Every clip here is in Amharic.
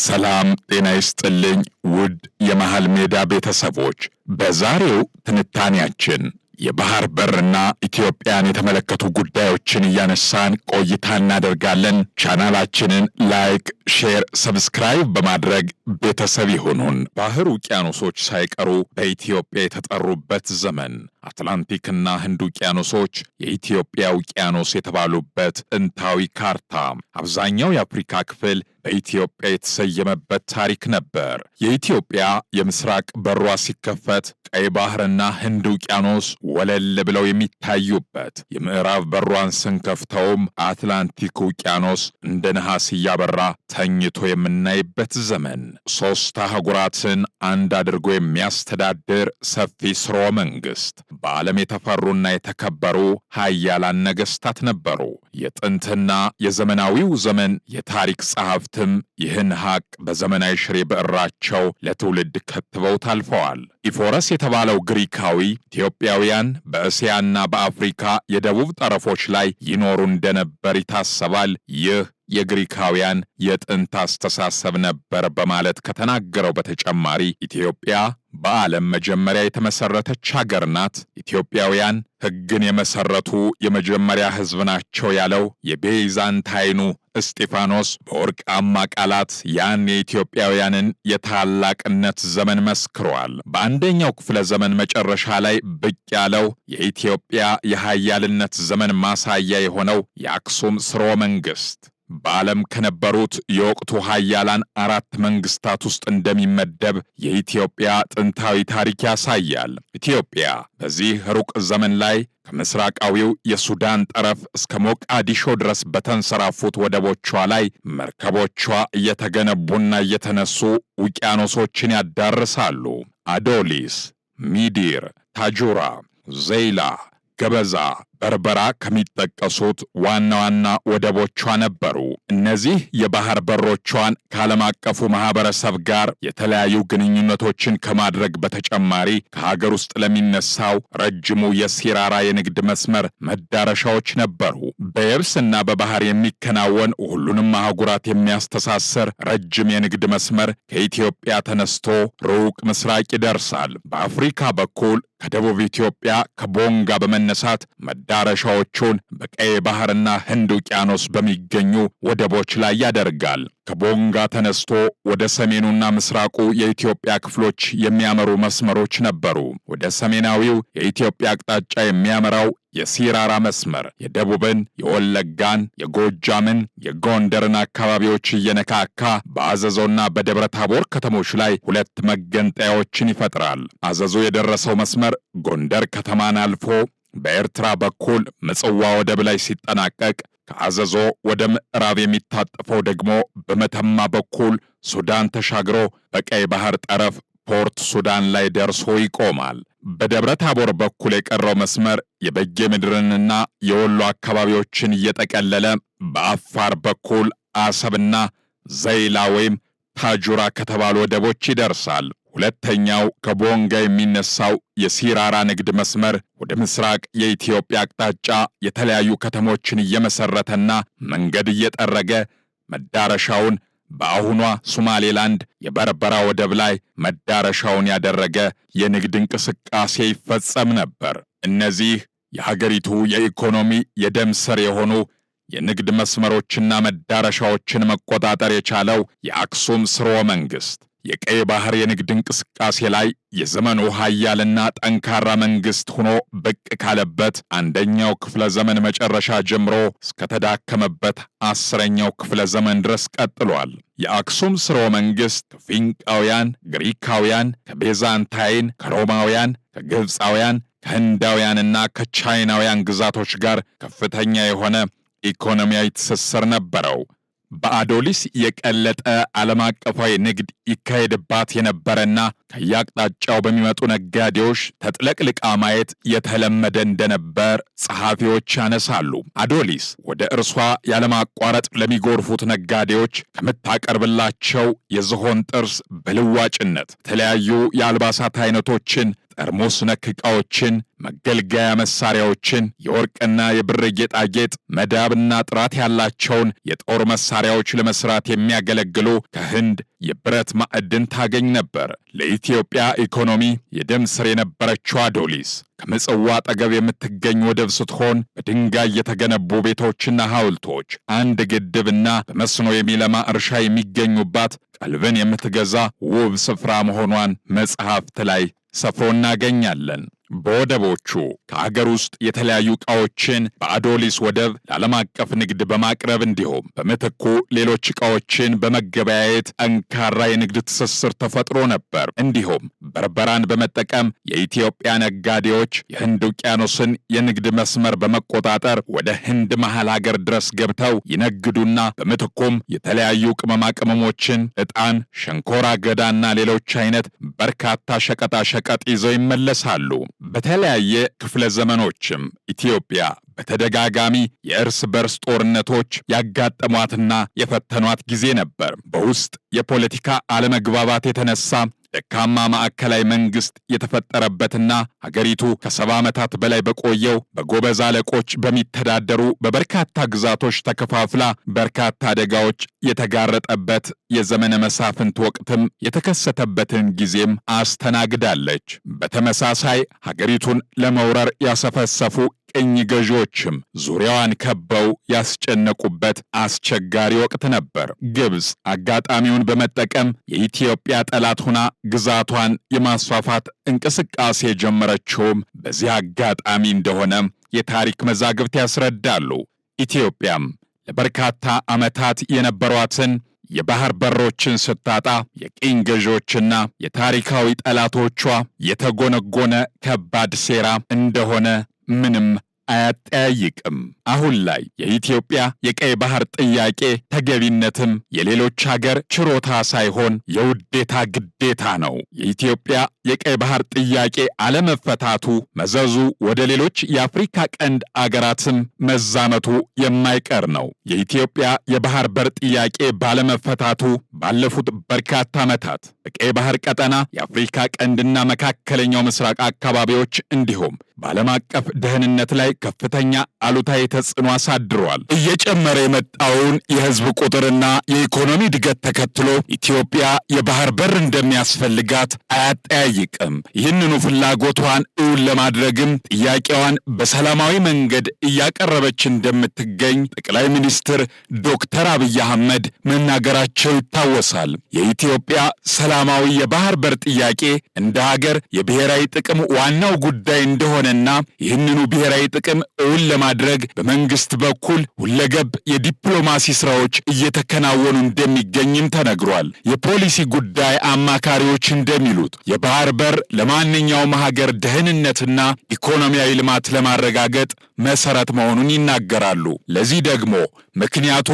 ሰላም ጤና ይስጥልኝ ውድ የመሃል ሜዳ ቤተሰቦች፣ በዛሬው ትንታኔያችን የባህር በርና ኢትዮጵያን የተመለከቱ ጉዳዮችን እያነሳን ቆይታ እናደርጋለን። ቻናላችንን ላይክ፣ ሼር፣ ሰብስክራይብ በማድረግ ቤተሰብ ይሁኑን። ባህር ውቅያኖሶች ሳይቀሩ በኢትዮጵያ የተጠሩበት ዘመን፣ አትላንቲክና ህንድ ውቅያኖሶች የኢትዮጵያ ውቅያኖስ የተባሉበት ጥንታዊ ካርታ፣ አብዛኛው የአፍሪካ ክፍል በኢትዮጵያ የተሰየመበት ታሪክ ነበር። የኢትዮጵያ የምስራቅ በሯ ሲከፈት ቀይ ባህርና ህንድ ውቅያኖስ ወለል ብለው የሚታዩበት፣ የምዕራብ በሯን ስንከፍተውም አትላንቲክ ውቅያኖስ እንደ ነሐስ እያበራ ተኝቶ የምናይበት ዘመን፣ ሦስት አህጉራትን አንድ አድርጎ የሚያስተዳድር ሰፊ ስርወ መንግስት፣ በዓለም የተፈሩና የተከበሩ ኃያላን ነገስታት ነበሩ። የጥንትና የዘመናዊው ዘመን የታሪክ ጸሐፍትም ይህን ሐቅ በዘመናዊ ሽሬ ብዕራቸው ለትውልድ ከትበው ታልፈዋል። ኢፎረስ የተባለው ግሪካዊ ኢትዮጵያውያን በእስያና በአፍሪካ የደቡብ ጠረፎች ላይ ይኖሩ እንደነበር ይታሰባል። ይህ የግሪካውያን የጥንት አስተሳሰብ ነበር በማለት ከተናገረው በተጨማሪ ኢትዮጵያ በዓለም መጀመሪያ የተመሰረተች ሀገር ናት፣ ኢትዮጵያውያን ሕግን የመሰረቱ የመጀመሪያ ሕዝብ ናቸው ያለው የቤዛንታይኑ እስጢፋኖስ በወርቃማ ቃላት ያን የኢትዮጵያውያንን የታላቅነት ዘመን መስክሯል። በአንደኛው ክፍለ ዘመን መጨረሻ ላይ ብቅ ያለው የኢትዮጵያ የኃያልነት ዘመን ማሳያ የሆነው የአክሱም ስርወ መንግስት በዓለም ከነበሩት የወቅቱ ኃያላን 4 መንግስታት ውስጥ እንደሚመደብ የኢትዮጵያ ጥንታዊ ታሪክ ያሳያል። ኢትዮጵያ በዚህ ሩቅ ዘመን ላይ ከምስራቃዊው የሱዳን ጠረፍ እስከ ሞቃዲሾ ድረስ በተንሰራፉት ወደቦቿ ላይ መርከቦቿ እየተገነቡና እየተነሱ ውቅያኖሶችን ያዳርሳሉ። አዶሊስ፣ ሚዲር፣ ታጁራ፣ ዘይላ፣ ገበዛ፣ በርበራ ከሚጠቀሱት ዋና ዋና ወደቦቿ ነበሩ። እነዚህ የባህር በሮቿን ከዓለም አቀፉ ማህበረሰብ ጋር የተለያዩ ግንኙነቶችን ከማድረግ በተጨማሪ ከሀገር ውስጥ ለሚነሳው ረጅሙ የሲራራ የንግድ መስመር መዳረሻዎች ነበሩ። በየብስና በባህር የሚከናወን ሁሉንም አህጉራት የሚያስተሳስር ረጅም የንግድ መስመር ከኢትዮጵያ ተነስቶ ሩቅ ምስራቅ ይደርሳል። በአፍሪካ በኩል ከደቡብ ኢትዮጵያ ከቦንጋ በመነሳት መዳረሻዎቹን በቀይ ባህርና ህንድ ውቅያኖስ በሚገኙ ወደቦች ላይ ያደርጋል። ከቦንጋ ተነስቶ ወደ ሰሜኑና ምስራቁ የኢትዮጵያ ክፍሎች የሚያመሩ መስመሮች ነበሩ። ወደ ሰሜናዊው የኢትዮጵያ አቅጣጫ የሚያመራው የሲራራ መስመር የደቡብን፣ የወለጋን፣ የጎጃምን፣ የጎንደርን አካባቢዎች እየነካካ በአዘዞና በደብረ ታቦር ከተሞች ላይ 2 መገንጠያዎችን ይፈጥራል። አዘዞ የደረሰው መስመር ጎንደር ከተማን አልፎ በኤርትራ በኩል ምጽዋ ወደብ ላይ ሲጠናቀቅ ከአዘዞ ወደ ምዕራብ የሚታጠፈው ደግሞ በመተማ በኩል ሱዳን ተሻግሮ በቀይ ባህር ጠረፍ ፖርት ሱዳን ላይ ደርሶ ይቆማል። በደብረ ታቦር በኩል የቀረው መስመር የበጌ ምድርንና የወሎ አካባቢዎችን እየጠቀለለ በአፋር በኩል አሰብና ዘይላ ወይም ታጁራ ከተባሉ ወደቦች ይደርሳል። ሁለተኛው ከቦንጋ የሚነሳው የሲራራ ንግድ መስመር ወደ ምስራቅ የኢትዮጵያ አቅጣጫ የተለያዩ ከተሞችን እየመሰረተና መንገድ እየጠረገ መዳረሻውን በአሁኗ ሶማሌላንድ የበርበራ ወደብ ላይ መዳረሻውን ያደረገ የንግድ እንቅስቃሴ ይፈጸም ነበር። እነዚህ የሀገሪቱ የኢኮኖሚ የደም ስር የሆኑ የንግድ መስመሮችና መዳረሻዎችን መቆጣጠር የቻለው የአክሱም ስርወ መንግስት የቀይ ባህር የንግድ እንቅስቃሴ ላይ የዘመኑ ኃያልና ጠንካራ መንግስት ሆኖ ብቅ ካለበት አንደኛው ክፍለ ዘመን መጨረሻ ጀምሮ እስከተዳከመበት 10ኛው ክፍለ ዘመን ድረስ ቀጥሏል። የአክሱም ስርወ መንግስት ከፊንቃውያን፣ ግሪካውያን፣ ከቤዛንታይን፣ ከሮማውያን፣ ከግብፃውያን፣ ከህንዳውያንና ከቻይናውያን ግዛቶች ጋር ከፍተኛ የሆነ ኢኮኖሚያዊ ትስስር ነበረው። በአዶሊስ የቀለጠ ዓለም አቀፋዊ ንግድ ይካሄድባት የነበረና ከየአቅጣጫው በሚመጡ ነጋዴዎች ተጥለቅልቃ ማየት የተለመደ እንደነበር ጸሐፊዎች ያነሳሉ። አዶሊስ ወደ እርሷ ያለማቋረጥ ለሚጎርፉት ነጋዴዎች ከምታቀርብላቸው የዝሆን ጥርስ በልዋጭነት የተለያዩ የአልባሳት አይነቶችን ጠርሙስ ነክ ዕቃዎችን፣ መገልገያ መሳሪያዎችን፣ የወርቅና የብር ጌጣጌጥ፣ መዳብና ጥራት ያላቸውን የጦር መሳሪያዎች ለመስራት የሚያገለግሉ ከህንድ የብረት ማዕድን ታገኝ ነበር። ለኢትዮጵያ ኢኮኖሚ የደም ስር የነበረችው አዶሊስ ከምጽዋ አጠገብ የምትገኝ ወደብ ስትሆን በድንጋይ የተገነቡ ቤቶችና ሐውልቶች፣ አንድ ግድብና በመስኖ የሚለማ እርሻ የሚገኙባት ቀልብን የምትገዛ ውብ ስፍራ መሆኗን መጽሐፍት ላይ ሰፍሮ እናገኛለን። በወደቦቹ ከአገር ውስጥ የተለያዩ ዕቃዎችን በአዶሊስ ወደብ ለዓለም አቀፍ ንግድ በማቅረብ እንዲሁም በምትኩ ሌሎች ዕቃዎችን በመገበያየት ጠንካራ የንግድ ትስስር ተፈጥሮ ነበር። እንዲሁም በርበራን በመጠቀም የኢትዮጵያ ነጋዴዎች የህንድ ውቅያኖስን የንግድ መስመር በመቆጣጠር ወደ ህንድ መሃል ሀገር ድረስ ገብተው ይነግዱና በምትኩም የተለያዩ ቅመማ ቅመሞችን፣ ዕጣን፣ ሸንኮራ አገዳና ሌሎች አይነት በርካታ ሸቀጣ ሸቀጥ ይዘው ይመለሳሉ። በተለያየ ክፍለ ዘመኖችም ኢትዮጵያ በተደጋጋሚ የእርስ በርስ ጦርነቶች ያጋጠሟትና የፈተኗት ጊዜ ነበር። በውስጥ የፖለቲካ አለመግባባት የተነሳ ደካማ ማዕከላዊ መንግስት የተፈጠረበትና ሀገሪቱ ከ70 ዓመታት በላይ በቆየው በጎበዝ አለቆች በሚተዳደሩ በበርካታ ግዛቶች ተከፋፍላ በርካታ አደጋዎች የተጋረጠበት የዘመነ መሳፍንት ወቅትም የተከሰተበትን ጊዜም አስተናግዳለች። በተመሳሳይ ሀገሪቱን ለመውረር ያሰፈሰፉ ቅኝ ገዢዎችም ዙሪያዋን ከበው ያስጨነቁበት አስቸጋሪ ወቅት ነበር። ግብፅ አጋጣሚውን በመጠቀም የኢትዮጵያ ጠላት ሆና ግዛቷን የማስፋፋት እንቅስቃሴ የጀመረችውም በዚህ አጋጣሚ እንደሆነ የታሪክ መዛግብት ያስረዳሉ። ኢትዮጵያም ለበርካታ ዓመታት የነበሯትን የባህር በሮችን ስታጣ የቅኝ ገዢዎችና የታሪካዊ ጠላቶቿ የተጎነጎነ ከባድ ሴራ እንደሆነ ምንም አያጠያይቅም። አሁን ላይ የኢትዮጵያ የቀይ ባህር ጥያቄ ተገቢነትም የሌሎች ሀገር ችሮታ ሳይሆን የውዴታ ግዴታ ነው። የኢትዮጵያ የቀይ ባህር ጥያቄ አለመፈታቱ መዘዙ ወደ ሌሎች የአፍሪካ ቀንድ አገራትም መዛመቱ የማይቀር ነው። የኢትዮጵያ የባህር በር ጥያቄ ባለመፈታቱ ባለፉት በርካታ ዓመታት በቀይ ባህር ቀጠና የአፍሪካ ቀንድና መካከለኛው ምስራቅ አካባቢዎች እንዲሁም በዓለም አቀፍ ደህንነት ላይ ከፍተኛ አሉታዊ ተጽዕኖ አሳድሯል። እየጨመረ የመጣውን የህዝብ ቁጥርና የኢኮኖሚ እድገት ተከትሎ ኢትዮጵያ የባህር በር እንደሚያስፈልጋት አያጠያይቅም። ይህንኑ ፍላጎቷን እውን ለማድረግም ጥያቄዋን በሰላማዊ መንገድ እያቀረበች እንደምትገኝ ጠቅላይ ሚኒስትር ዶክተር አብይ አህመድ መናገራቸው ይታወሳል። የኢትዮጵያ ሰላማዊ የባህር በር ጥያቄ እንደ ሀገር የብሔራዊ ጥቅም ዋናው ጉዳይ እንደሆነና ይህንኑ ብሔራዊ ጥቅም እውን ለማድረግ በመንግስት በኩል ሁለገብ የዲፕሎማሲ ስራዎች እየተከናወኑ እንደሚገኝም ተነግሯል። የፖሊሲ ጉዳይ አማካሪዎች እንደሚሉት የባህር በር ለማንኛውም ሀገር ደህንነትና ኢኮኖሚያዊ ልማት ለማረጋገጥ መሰረት መሆኑን ይናገራሉ። ለዚህ ደግሞ ምክንያቱ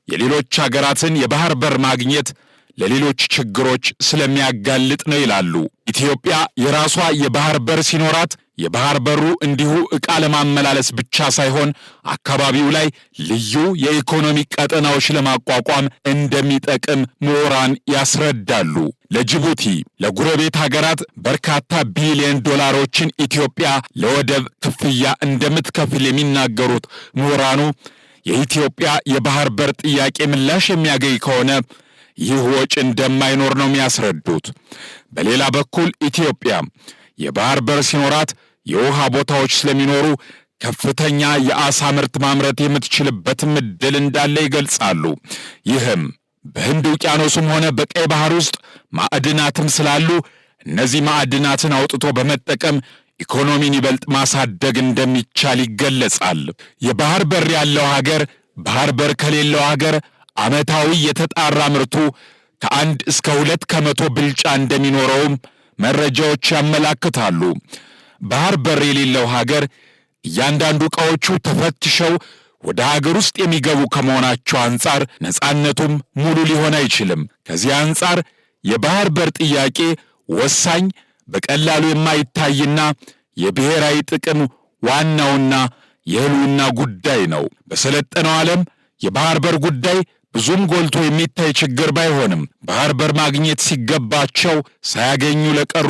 የሌሎች ሀገራትን የባህር በር ማግኘት ለሌሎች ችግሮች ስለሚያጋልጥ ነው ይላሉ። ኢትዮጵያ የራሷ የባህር በር ሲኖራት የባህር በሩ እንዲሁ ዕቃ ለማመላለስ ብቻ ሳይሆን አካባቢው ላይ ልዩ የኢኮኖሚ ቀጠናዎች ለማቋቋም እንደሚጠቅም ምሁራን ያስረዳሉ። ለጅቡቲ፣ ለጉረቤት ሀገራት በርካታ ቢሊዮን ዶላሮችን ኢትዮጵያ ለወደብ ክፍያ እንደምትከፍል የሚናገሩት ምሁራኑ የኢትዮጵያ የባህር በር ጥያቄ ምላሽ የሚያገኝ ከሆነ ይህ ወጪ እንደማይኖር ነው የሚያስረዱት። በሌላ በኩል ኢትዮጵያ የባህር በር ሲኖራት የውሃ ቦታዎች ስለሚኖሩ ከፍተኛ የአሳ ምርት ማምረት የምትችልበትም ዕድል እንዳለ ይገልጻሉ። ይህም በህንድ ውቅያኖስም ሆነ በቀይ ባህር ውስጥ ማዕድናትም ስላሉ እነዚህ ማዕድናትን አውጥቶ በመጠቀም ኢኮኖሚን ይበልጥ ማሳደግ እንደሚቻል ይገለጻል። የባህር በር ያለው ሀገር ባህር በር ከሌለው ሀገር ዓመታዊ የተጣራ ምርቱ ከ1 እስከ 2 ከመቶ ብልጫ እንደሚኖረውም መረጃዎች ያመላክታሉ። ባህር በር የሌለው ሀገር እያንዳንዱ ዕቃዎቹ ተፈትሸው ወደ ሀገር ውስጥ የሚገቡ ከመሆናቸው አንጻር ነፃነቱም ሙሉ ሊሆን አይችልም። ከዚህ አንጻር የባህር በር ጥያቄ ወሳኝ፣ በቀላሉ የማይታይና የብሔራዊ ጥቅም ዋናውና የህልውና ጉዳይ ነው። በሰለጠነው ዓለም የባህር በር ጉዳይ ብዙም ጎልቶ የሚታይ ችግር ባይሆንም ባህር በር ማግኘት ሲገባቸው ሳያገኙ ለቀሩ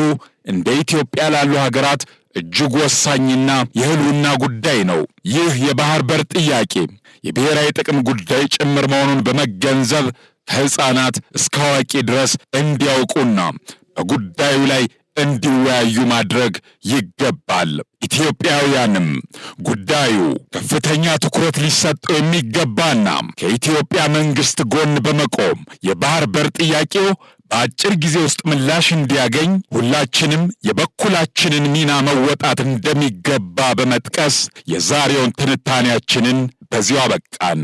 እንደ ኢትዮጵያ ላሉ ሀገራት እጅግ ወሳኝና የህልውና ጉዳይ ነው። ይህ የባህር በር ጥያቄ የብሔራዊ ጥቅም ጉዳይ ጭምር መሆኑን በመገንዘብ ከሕፃናት እስከ አዋቂ ድረስ እንዲያውቁና በጉዳዩ ላይ እንዲወያዩ ማድረግ ይገባል። ኢትዮጵያውያንም ጉዳዩ ከፍተኛ ትኩረት ሊሰጠው የሚገባና ከኢትዮጵያ መንግስት ጎን በመቆም የባህር በር ጥያቄው በአጭር ጊዜ ውስጥ ምላሽ እንዲያገኝ ሁላችንም የበኩላችንን ሚና መወጣት እንደሚገባ በመጥቀስ የዛሬውን ትንታኔያችንን በዚሁ አበቃን።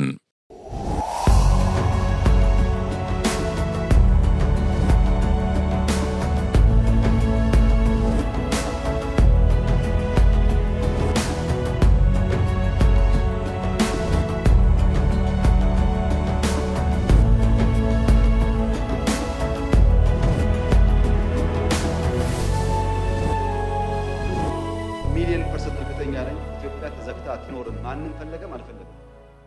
ሚሊዮን% እርግጠኛ ነኝ ኢትዮጵያ ተዘግታ አትኖርም። ማንም ፈለገም አልፈለገም።